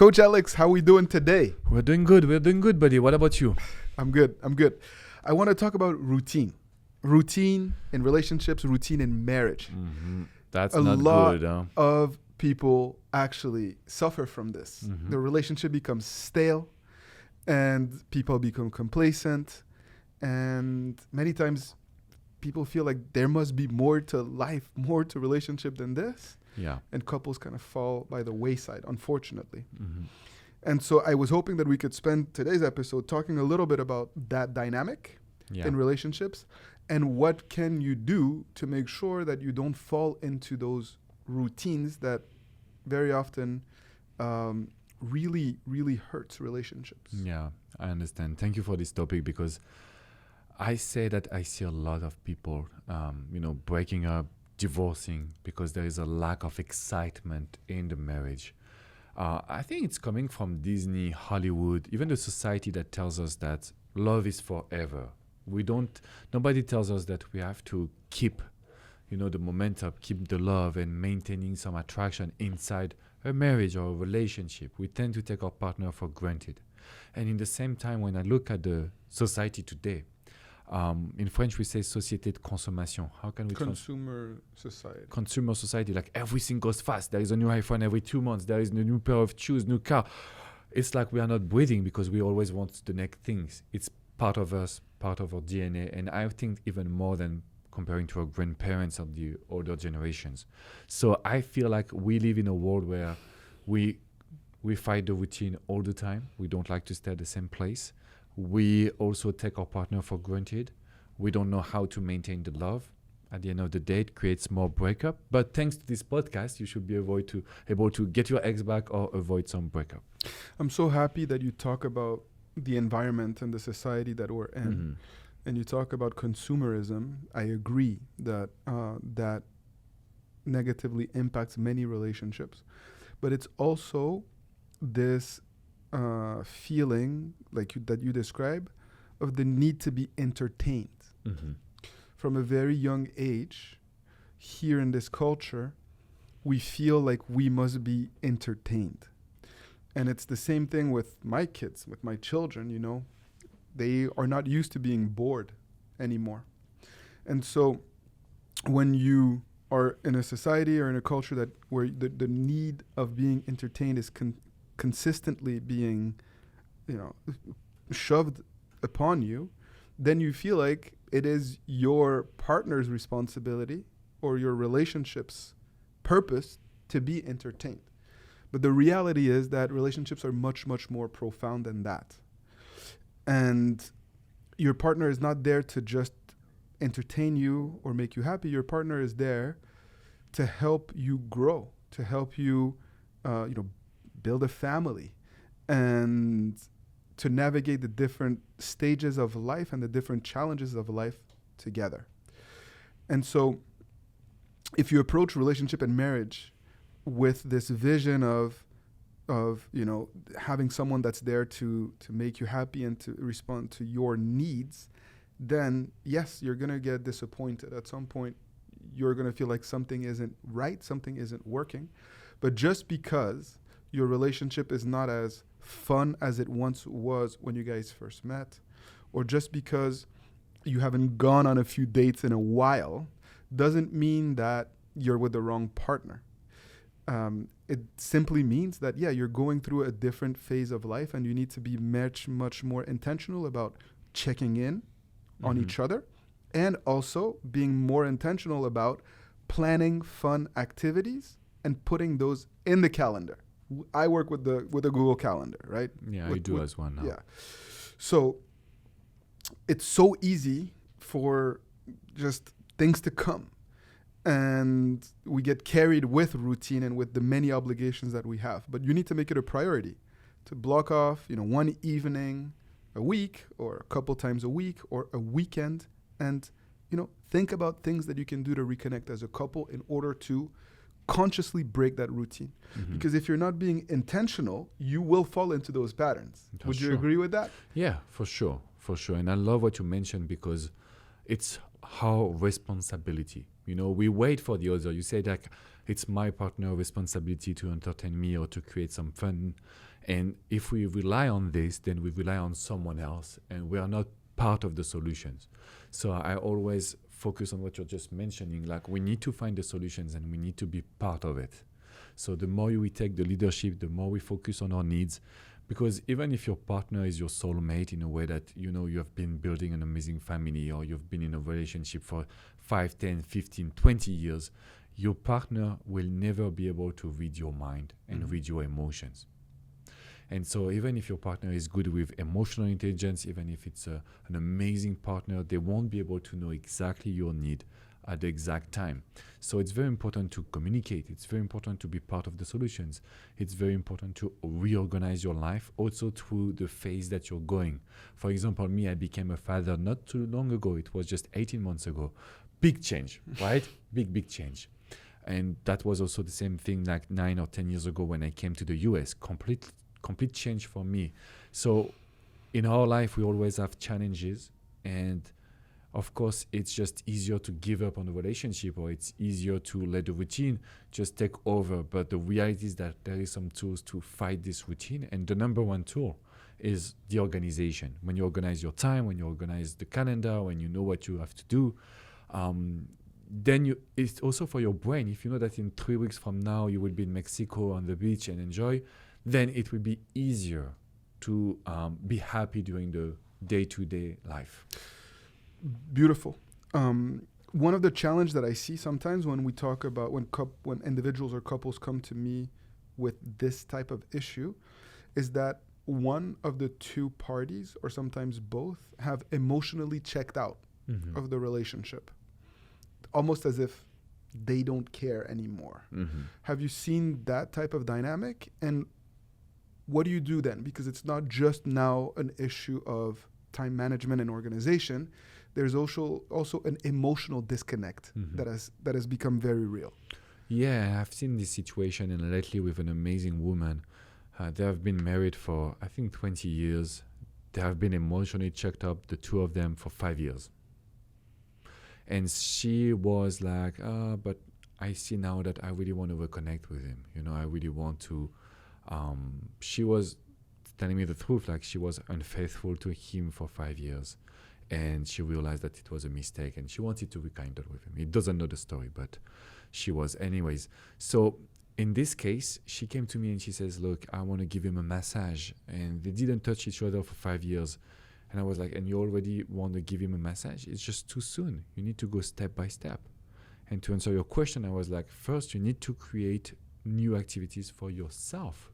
Coach Alex, how we doing today? We're doing good, buddy. What about you? I'm good. I want to talk about routine. Routine in relationships, routine in marriage. Mm-hmm. That's A not lot good. Huh? of people actually suffer from this. Mhm. The relationship becomes stale and people become complacent. And many times people feel like there must be more to life, more to relationship than this. Yeah. And couples kind of fall by the wayside, unfortunately. Mm-hmm. And so I was hoping that we could spend today's episode talking a little bit about that dynamic Yeah. in relationships and what can you do to make sure that you don't fall into those routines that very often really, really hurts relationships. Yeah, I understand. Thank you for this topic because I say that I see a lot of people, breaking up, divorcing because there is a lack of excitement in the marriage. I think it's coming from Disney, Hollywood, even the society that tells us that love is forever. Nobody tells us that we have to keep, the momentum, keep the love and maintaining some attraction inside a marriage or a relationship. We tend to take our partner for granted. And in the same time, when I look at the society today, in French we say société de consommation. How can we Consumer society. Consumer society, like everything goes fast. There is a new iPhone every 2 months. There is a new pair of shoes, new car. It's like we are not breathing because we always want the next things. It's part of us, part of our DNA. And I think even more than comparing to our grandparents of the older generations. So I feel like we live in a world where we fight the routine all the time. We don't like to stay at the same place. We also take our partner for granted. We don't know how to maintain the love. At the end of the day, it creates more breakup. But thanks to this podcast, you should be able to get your ex back or avoid some breakup. I'm so happy that you talk about the environment and the society that we're in. Mm-hmm. And you talk about consumerism. I agree that that negatively impacts many relationships. But it's also this feeling that you describe of the need to be entertained. Mm-hmm. From a very young age, here in this culture, we feel like we must be entertained. And it's the same thing with my kids, with my children, They are not used to being bored anymore. And so when you are in a society or in a culture where the need of being entertained is consistently being, shoved upon you, then you feel like it is your partner's responsibility or your relationship's purpose to be entertained. But the reality is that relationships are much, much more profound than that. And your partner is not there to just entertain you or make you happy. Your partner is there to help you grow, to help you, build a family, and to navigate the different stages of life and the different challenges of life together. And so if you approach relationship and marriage with this vision of having someone that's there to make you happy and to respond to your needs, then yes, you're going to get disappointed. At some point, you're going to feel like something isn't right, something isn't working. But just because your relationship is not as fun as it once was when you guys first met, or just because you haven't gone on a few dates in a while, doesn't mean that you're with the wrong partner. It simply means that, you're going through a different phase of life and you need to be much, much more intentional about checking in on each other, and also being more intentional about planning fun activities and putting those in the calendar. I work with the Google Calendar, right? Yeah, I do as one now. Yeah. So it's so easy for just things to come. And we get carried with routine and with the many obligations that we have. But you need to make it a priority to block off, one evening a week or a couple times a week or a weekend, and, think about things that you can do to reconnect as a couple in order to consciously break that routine. Mm-hmm. Because if you're not being intentional, you will fall into those patterns. Would you agree with that? Yeah, for sure. And I love what you mentioned because it's our responsibility. We wait for the other. You say like, It's my partner responsibility to entertain me or to create some fun. And if we rely on this, then we rely on someone else, and we are not part of the solutions. So I always focus on what you're just mentioning, like we need to find the solutions and we need to be part of it. So the more we take the leadership, the more we focus on our needs, because even if your partner is your soulmate in a way that, you know, you have been building an amazing family or you've been in a relationship for 5, 10, 15, 20 years, your partner will never be able to read your mind and read your emotions. And so even if your partner is good with emotional intelligence, even if it's an amazing partner, they won't be able to know exactly your need at the exact time. So it's very important to communicate. It's very important to be part of the solutions. It's very important to reorganize your life also through the phase that you're going. For example, me, I became a father not too long ago. It was just 18 months ago. Big change, right? Big change. And that was also the same thing like 9 or 10 years ago when I came to the US. Complete change for me. So in our life, we always have challenges, and of course, it's just easier to give up on the relationship, or it's easier to let the routine just take over. But the reality is that there is some tools to fight this routine, and the number one tool is the organization. When you organize your time, when you organize the calendar, when you know what you have to do, then it's also for your brain. If you know that in 3 weeks from now you will be in Mexico on the beach and enjoy, then it will be easier to be happy during the day-to-day life. Beautiful. One of the challenges that I see sometimes when we talk about when individuals or couples come to me with this type of issue is that one of the two parties, or sometimes both, have emotionally checked out of the relationship, almost as if they don't care anymore. Have you seen that type of dynamic? And what do you do then? Because it's not just now an issue of time management and organization. There's also an emotional disconnect that has become very real. Yeah, I've seen this situation, and lately with an amazing woman. They have been married for, I think, 20 years. They have been emotionally checked up, the two of them, for 5 years. And she was like, but I see now that I really want to reconnect with him. You know, I really want to. She was telling me the truth, like she was unfaithful to him for 5 years. And she realized that it was a mistake, and she wanted to rekindle with him. He doesn't know the story, but she was. Anyways, so in this case, she came to me and she says, look, I want to give him a massage. And they didn't touch each other for 5 years. And I was like, and you already want to give him a massage? It's just too soon. You need to go step by step. And to answer your question, I was like, first, you need to create new activities for yourself.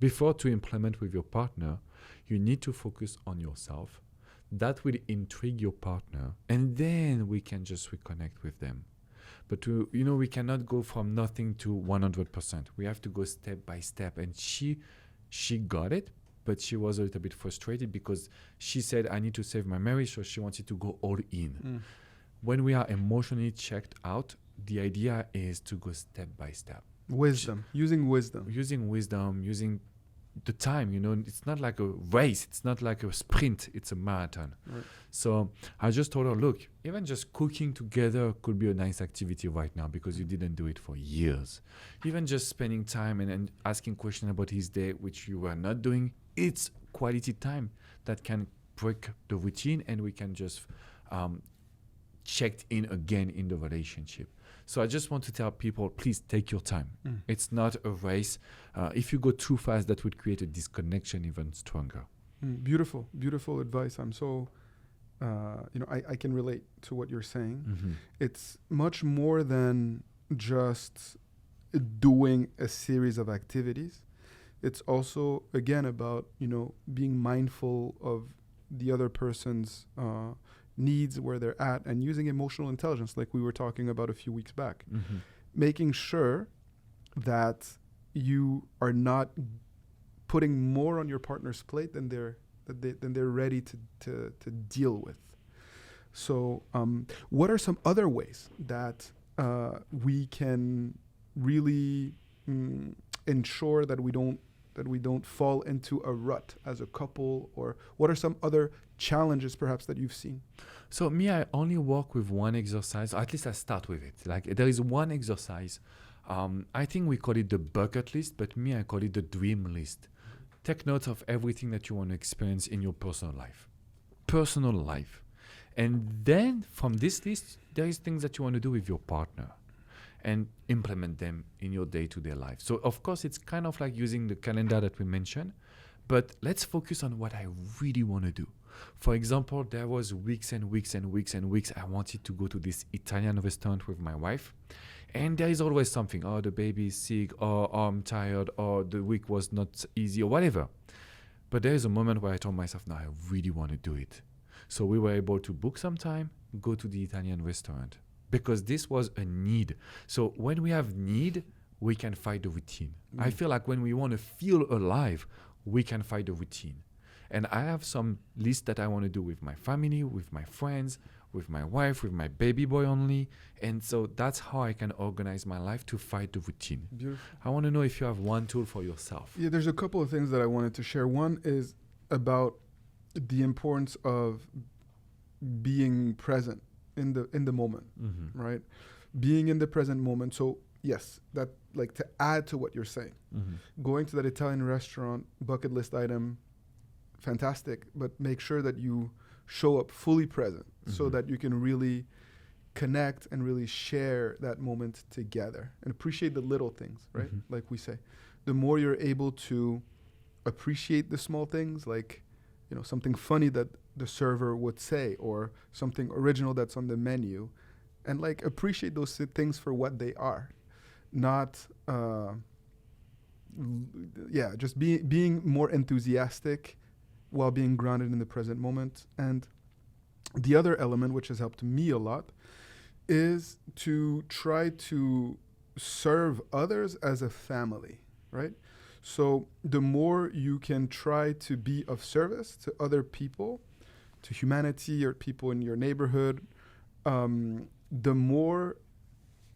Before to implement with your partner, you need to focus on yourself. That will intrigue your partner, and then we can just reconnect with them. But we cannot go from nothing to 100%. We have to go step by step. And she got it, but she was a little bit frustrated because she said, I need to save my marriage, so she wanted to go all in. When we are emotionally checked out, the idea is to go step by step. Using wisdom, using the time. It's not like a race, it's not like a sprint, it's a marathon. Right. So I just told her, look, even just cooking together could be a nice activity right now because you didn't do it for years. Even just spending time and asking questions about his day, which you were not doing, it's quality time that can break the routine, and we can just check in again in the relationship. So I just want to tell people, please take your time. It's not a race. If you go too fast, that would create a disconnection even stronger. Beautiful advice. I'm so, I can relate to what you're saying. It's much more than just doing a series of activities. It's also, again, about, being mindful of the other person's needs, where they're at, and using emotional intelligence like we were talking about a few weeks back. Making sure that you are not putting more on your partner's plate than they're ready to deal with. So what are some other ways that we can really ensure that we don't fall into a rut as a couple? Or what are some other challenges perhaps that you've seen? So me, I only work with one exercise, or at least I start with it. Like there is one exercise I think we call it the bucket list, but me, I call it the dream list. Take note of everything that you want to experience in your personal life. Personal life. And then from this list, there is things that you want to do with your partner and implement them in your day-to-day life. So of course, it's kind of like using the calendar that we mentioned, but let's focus on what I really want to do. For example, there was weeks and weeks and weeks and weeks I wanted to go to this Italian restaurant with my wife. And there is always something, oh, the baby is sick, or oh, I'm tired, or the week was not easy, or whatever. But there is a moment where I told myself, no, I really want to do it. So we were able to book some time, go to the Italian restaurant, because this was a need. So when we have need, we can fight the routine. I feel like when we want to feel alive, we can fight the routine. And I have some lists that I want to do with my family, with my friends, with my wife, with my baby boy only. And so that's how I can organize my life to fight the routine. Beautiful. I want to know if you have one tool for yourself. Yeah, there's a couple of things that I wanted to share. One is about the importance of being present in the moment, right? Being in the present moment. So yes, that like to add to what you're saying, going to that Italian restaurant, bucket list item, fantastic, but make sure that you show up fully present so that you can really connect and really share that moment together and appreciate the little things, right? Like we say, the more you're able to appreciate the small things, like, you know, something funny that the server would say or something original that's on the menu, and like appreciate those things for what they are, not just being more enthusiastic while being grounded in the present moment. And the other element, which has helped me a lot, is to try to serve others as a family, right? So the more you can try to be of service to other people, to humanity or people in your neighborhood, the more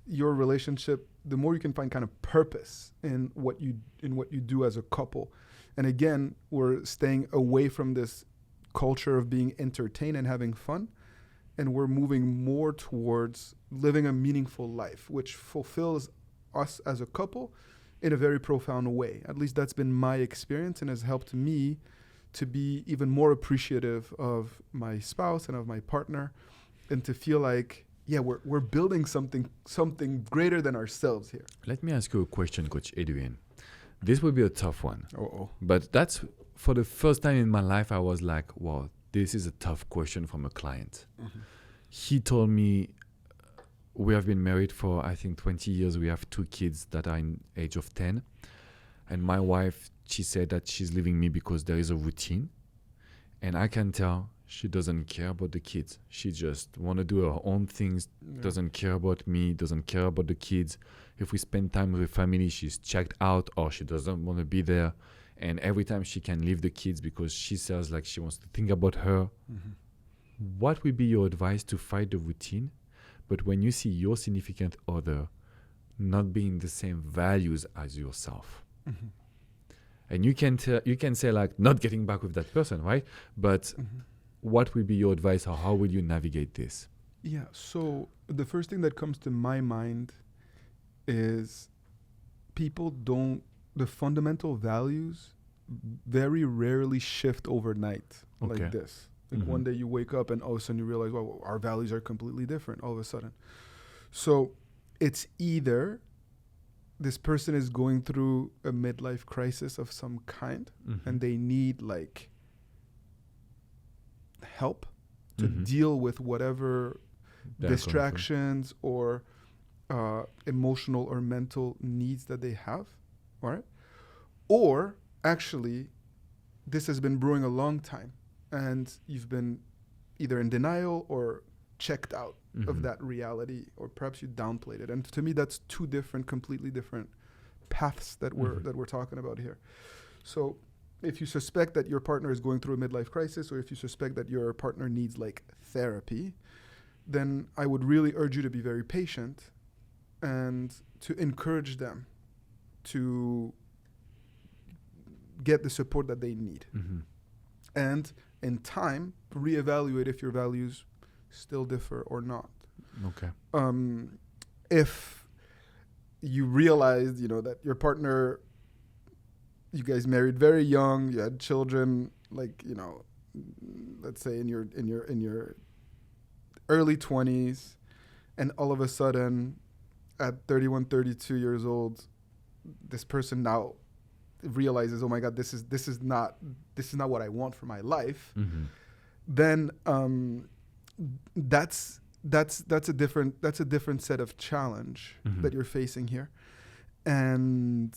your relationship, the more you can find kind of purpose in what you do as a couple. And again, we're staying away from this culture of being entertained and having fun, and we're moving more towards living a meaningful life, which fulfills us as a couple in a very profound way. At least that's been my experience and has helped me to be even more appreciative of my spouse and of my partner, and to feel like, yeah, we're building something greater than ourselves here. Let me ask you a question, Coach Adrian. This will be a tough one. But that's, for the first time in my life, I was like, wow, this is a tough question from a client. He told me, we have been married for, I think, 20 years. We have 2 kids that are in age of 10. And my wife, she said that she's leaving me because there is a routine. And I can tell she doesn't care about the kids. She just want to do her own things, doesn't care about me, doesn't care about the kids. If we spend time with the family, she's checked out or she doesn't want to be there. And every time she can leave the kids because she says like she wants to think about her. What would be your advice to fight the routine? But when you see your significant other not being the same values as yourself, and you can say like not getting back with that person, right? But what would be your advice, or how will you navigate this? Yeah. So the first thing that comes to my mind is the fundamental values very rarely shift overnight like this. Like one day you wake up and all of a sudden you realize, well, our values are completely different all of a sudden. So it's either this person is going through a midlife crisis of some kind and they need like help to deal with whatever distractions or emotional or mental needs that they have, all right? Or actually, this has been brewing a long time and you've been either in denial or checked out of that reality, or perhaps you downplayed it. And to me, that's 2 completely different paths that we're talking about here. So if you suspect that your partner is going through a midlife crisis, or if you suspect that your partner needs like therapy, then I would really urge you to be very patient and to encourage them to get the support that they need. And in time, reevaluate if your values still differ or not. Okay. If you realized, that your partner, you guys married very young, you had children, like, let's say in your early 20s, and all of a sudden at 31, 32 years old, this person now realizes, oh my God, this is not what I want for my life. Mm-hmm. Then that's a different set of challenge Mm-hmm. that you're facing here. And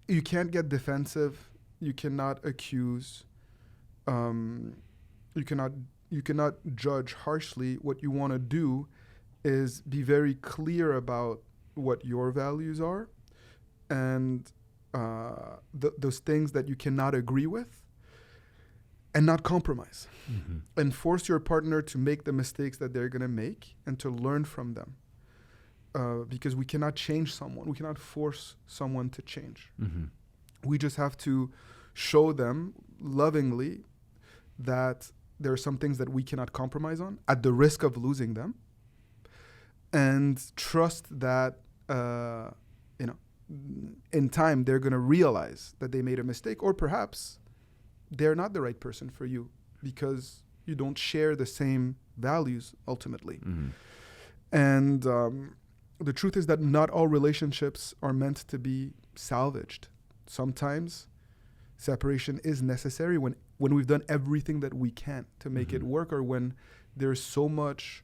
you can't get defensive, you cannot accuse, you cannot judge harshly. What you want to do is be very clear about what your values are, and those things that you cannot agree with, and not compromise. Mm-hmm. And force your partner to make the mistakes that they're going to make and to learn from them. Because we cannot change someone. We cannot force someone to change. Mm-hmm. We just have to show them lovingly that there are some things that we cannot compromise on at the risk of losing them, and trust that in time they're going to realize that they made a mistake, or perhaps they're not the right person for you because you don't share the same values ultimately. Mm-hmm. And the truth is that not all relationships are meant to be salvaged. Sometimes separation is necessary when we've done everything that we can to make it work, or when there's so much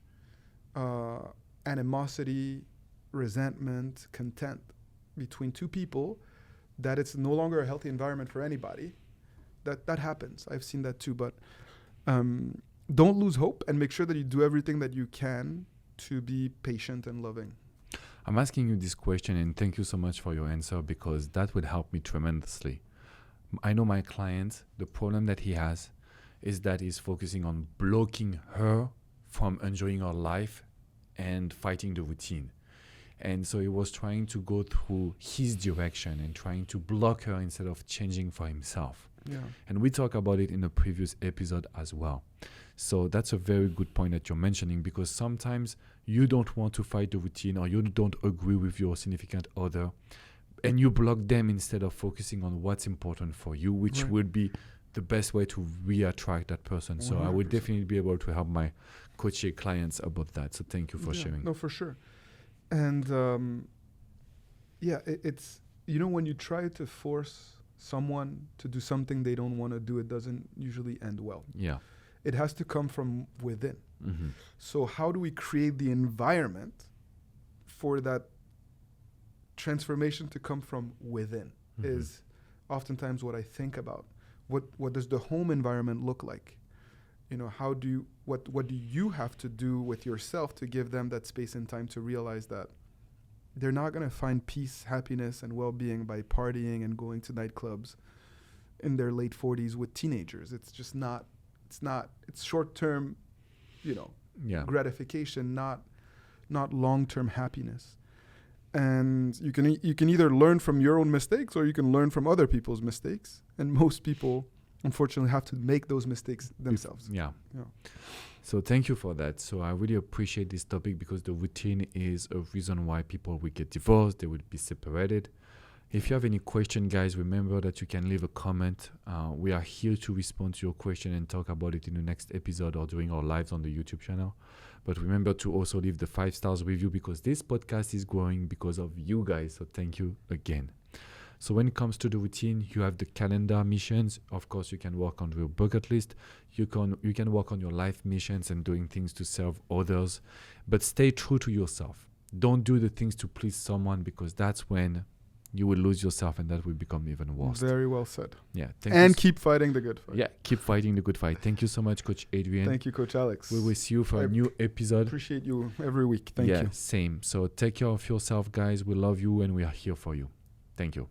animosity, resentment, contempt between two people that it's no longer a healthy environment for anybody. That happens. I've seen that too. But don't lose hope, and make sure that you do everything that you can to be patient and loving. I'm asking you this question, and thank you so much for your answer, because that would help me tremendously. I know my client, the problem that he has is that he's focusing on blocking her from enjoying her life and fighting the routine. And so he was trying to go through his direction and trying to block her instead of changing for himself. Yeah. And we talked about it in a previous episode as well. So that's a very good point that you're mentioning, because sometimes you don't want to fight the routine, or you don't agree with your significant other, and you block them instead of focusing on what's important for you, which Right. would be the best way to re-attract that person. So I would 100%. definitely be able to help my coaching clients about that. So thank you for sharing. No, for sure. And it's, when you try to force someone to do something they don't want to do, it doesn't usually end well. Yeah. It has to come from within. Mm-hmm. So how do we create the environment for that transformation to come from within? Mm-hmm. Is oftentimes what I think about. What does the home environment look like? What do you have to do with yourself to give them that space and time to realize that they're not going to find peace, happiness, and well-being by partying and going to nightclubs in their late 40s with teenagers. It's just not. It's short-term, Yeah. gratification, not long-term happiness. And you can either learn from your own mistakes, or you can learn from other people's mistakes. And most people, unfortunately, have to make those mistakes themselves. Yeah. Yeah. So thank you for that. So I really appreciate this topic, because the routine is a reason why people will get divorced, they would be separated. If you have any question, guys, remember that you can leave a comment. We are here to respond to your question and talk about it in the next episode or during our lives on the YouTube channel. But remember to also leave the 5-star review, because this podcast is growing because of you guys. So thank you again. So when it comes to the routine, you have the calendar missions. Of course, you can work on your bucket list. You can work on your life missions and doing things to serve others. But stay true to yourself. Don't do the things to please someone, because that's when you will lose yourself, and that will become even worse. Very well said. Yeah. And keep fighting the good fight. Yeah, keep fighting the good fight. Thank you so much, Coach Adrian. Thank you, Coach Alex. We will see you for a new episode. Appreciate you every week. Thank you. Yeah, same. So take care of yourself, guys. We love you, and we are here for you. Thank you.